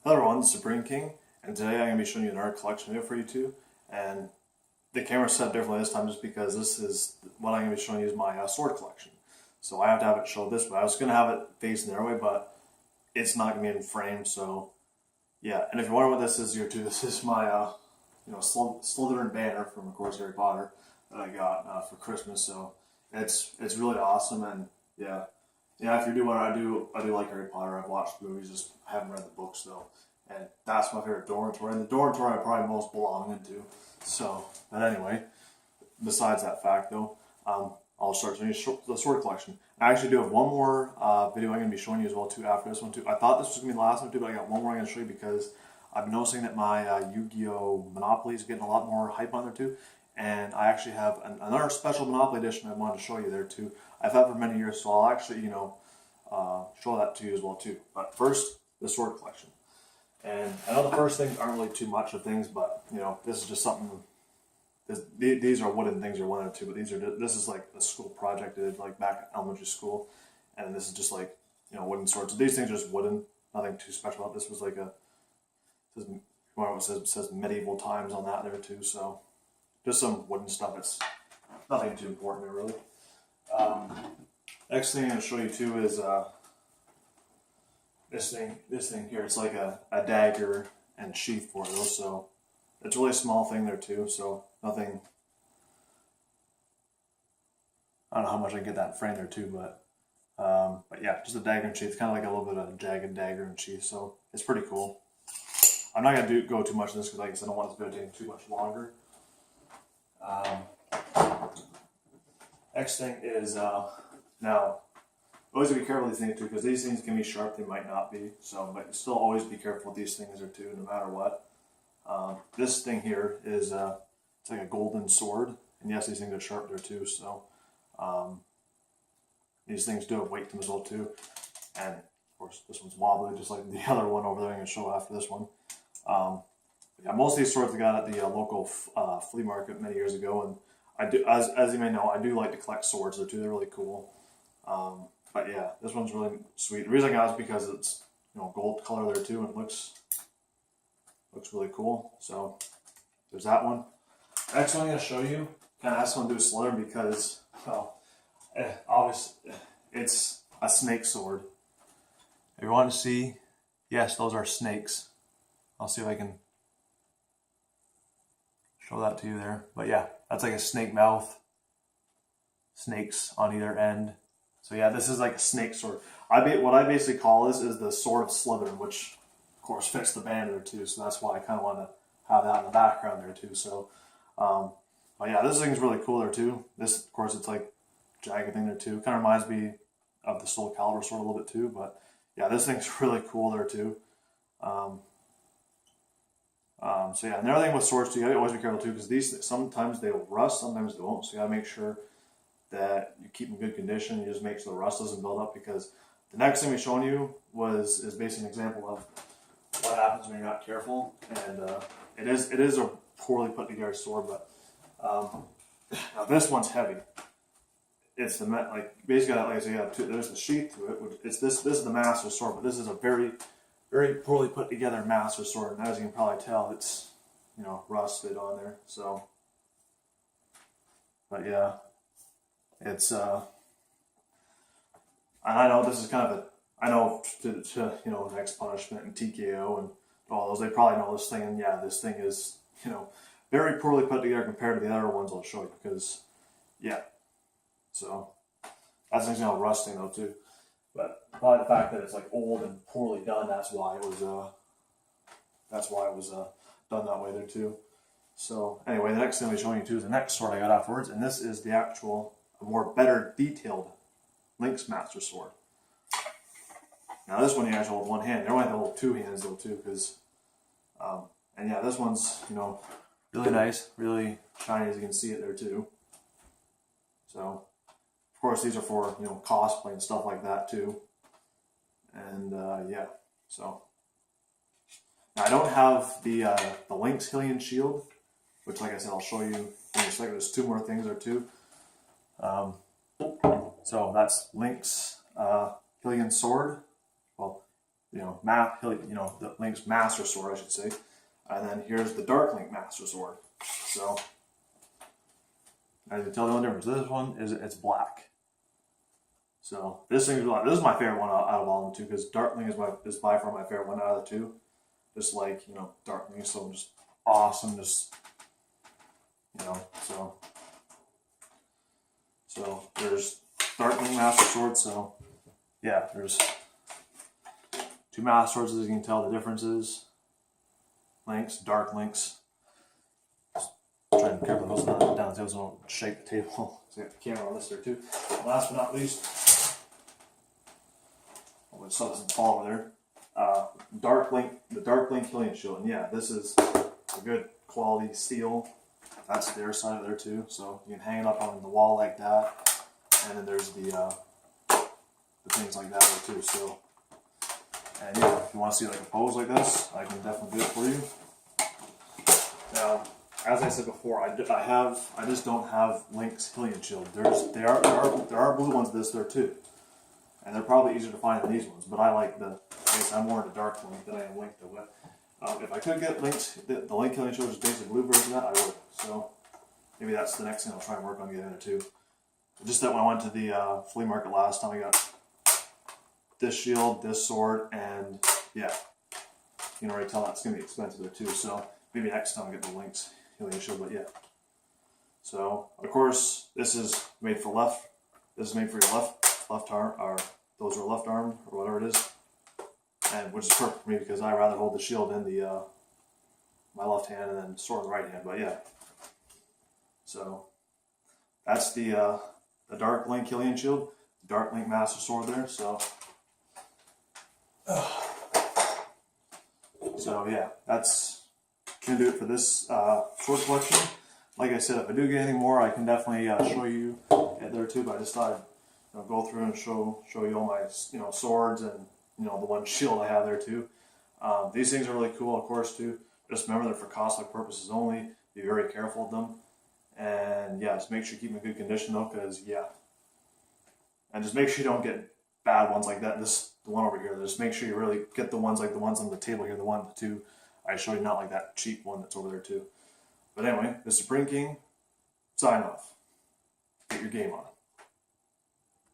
Hello everyone, this is Supreme King, and today I'm going to be showing you an art collection video for you two. And the camera's set differently this time just because this is what I'm going to be showing you is my sword collection. So I have to have it show this way. I was going to have it facing the other way, but it's not going to be in frame, so yeah. And if you're wondering what this is here too, this is my Slytherin banner from, of course, Harry Potter that I got for Christmas. So it's really awesome, and yeah, if you do what I do like Harry Potter. I've watched the movies, just haven't read the books though. And that's my favorite dormitory, and the dormitory I probably most belong into. So, but anyway, besides that fact though, I'll start showing you the sword collection. I actually do have one more video I'm going to be showing you as well too after this one too. I thought this was going to be the last one too, but I got one more I'm going to show you because I've been noticing that my Yu-Gi-Oh! Monopoly is getting a lot more hype on there too. And I actually have another special Monopoly edition I wanted to show you there too. I've had for many years, so I'll actually, show that to you as well too. But first, the sword collection. And I know the first things aren't really too much of things, but this is just something. These are wooden things or one or two, but this is like a school project I did like back at elementary school, and this is just like wooden swords. So these things are just wooden, nothing too special about this. Was like it says medieval times on that there too. So just some wooden stuff. It's nothing too important there really. Next thing I'm going to show you too is this thing here. It's like a dagger and sheath for those. So it's a really small thing there too. So nothing. I don't know how much I can get that in frame there too, but yeah, just a dagger and sheath. It's kind of like a little bit of a jagged dagger and sheath. So it's pretty cool. I'm not going to go too much in this because, like I said, I don't want this video to take too much longer. Next thing is now. Always be careful with these things too, because these things can be sharp, they might not be. So, but still always be careful with these things are too, no matter what. This thing here is it's like a golden sword, and yes, these things are sharp there too. So, these things do have weight to them as well too. And of course, this one's wobbly, just like the other one over there. I'm going to show after this one. Yeah, most of these swords I got at the local flea market many years ago, and I do, as you may know, I do like to collect swords there too. They're really cool. But yeah, this one's really sweet. The reason I got it is because it's gold color there too, and it looks really cool. So there's that one. Next one I'm going to show you kind of has something to do with Slytherin because, well, obviously it's a snake sword. If you want to see, yes, those are snakes. I'll see if I can show that to you there. But yeah, that's like a snake mouth, snakes on either end. So yeah, this is like a snake sword. What I basically call this is the sword of Slytherin, which of course fits the banner there too. So that's why I kind of want to have that in the background there too. So, but yeah, this thing's really cool there too. This, of course, it's like jagged thing there too. Kind of reminds me of the Soul Calibur sword a little bit too. But yeah, this thing's really cool there too. So yeah, and the other thing with swords too, you gotta always be careful too, because these sometimes they will rust, sometimes they won't. So you gotta make sure that you keep in good condition. You just make sure the rust doesn't build up, because the next thing we've shown you is basically an example of what happens when you're not careful. And it is a poorly put together sword, but now this one's heavy. It's the basically like I said, there's the sheath to it. Which this is the master sword, but this is a very poorly put together master sword, and as you can probably tell, it's rusted on there. So, but yeah. It's and I know this is kind of to next punishment and TKO and all those, they probably know this thing, and yeah, this thing is very poorly put together compared to the other ones I'll show you, because yeah, so that's an example of rusting though too, but probably the fact that it's like old and poorly done, that's why it was done that way there too. So anyway, the next thing I'll be showing you too is the next sword I got afterwards, and this is the actual more better detailed Link's Master Sword. Now this one you actually hold one hand. They only have to hold two hands though too, because and yeah, this one's really nice, really shiny, as you can see it there too. So of course these are for cosplay and stuff like that too. And yeah, so now I don't have the Link's Hylian shield, which like I said I'll show you in a second. There's two more things there too. So that's Link's Hylian sword. Well, the Link's Master Sword, I should say. And then here's the Dark Link Master Sword. So, as you can tell, the only difference. This one is it's black. So this thing's black. This is my favorite one out of all of them too, because Dark Link is by far my favorite one out of the two. Just like Dark Link is so just awesome. Just so there's Dark Link Master Sword. So yeah, there's two Master Swords, as you can tell the differences. Links, Dark Links. Just try and be careful those down the table so don't shake the table. So I got the camera on this there too. Last but not least, hopefully stuff doesn't fall over there. The Dark Link Killian Shield. And yeah, this is a good quality steel. That's their side of there too. So you can hang it up on the wall like that. And then there's the things like that there too. So, and yeah, if you want to see like a pose like this, I can definitely do it for you. Now, as I said before, I just don't have Link's Killian Shield. There are blue ones this there too, and they're probably easier to find than these ones. But I like I guess I'm more into Dark Link than I am Link though. If I could get the Link Killian Shield, which is basically blue version of that, I would. So maybe that's the next thing I'll try and work on getting into too. Just that when I went to the flea market last time, I got this shield, this sword, and yeah, you can already tell that's going to be expensive there too. So maybe next time I get the Link's Killian Shield, but yeah. So of course this is made for left. This is made for your left arm, or those are left arm or whatever it is, and which is perfect for me because I rather hold the shield in the my left hand and then sword in the right hand. But yeah, so that's the Dark Link Killian Shield, the Dark Link Master Sword there. So yeah, that's gonna do it for this sword collection. Like I said, if I do get any more, I can definitely show you there too. But I just thought I'd go through and show you all my swords and the one shield I have there too. These things are really cool, of course too. Just remember they're for cosmetic purposes only. Be very careful of them, and yeah, just make sure you keep them in good condition though, because yeah, and just make sure you don't get bad ones like that. The one over here. Just make sure you really get the ones like the ones on the table here, the two I showed you, not like that cheap one that's over there too. But anyway, this is Supreme King, sign off. Get your game on.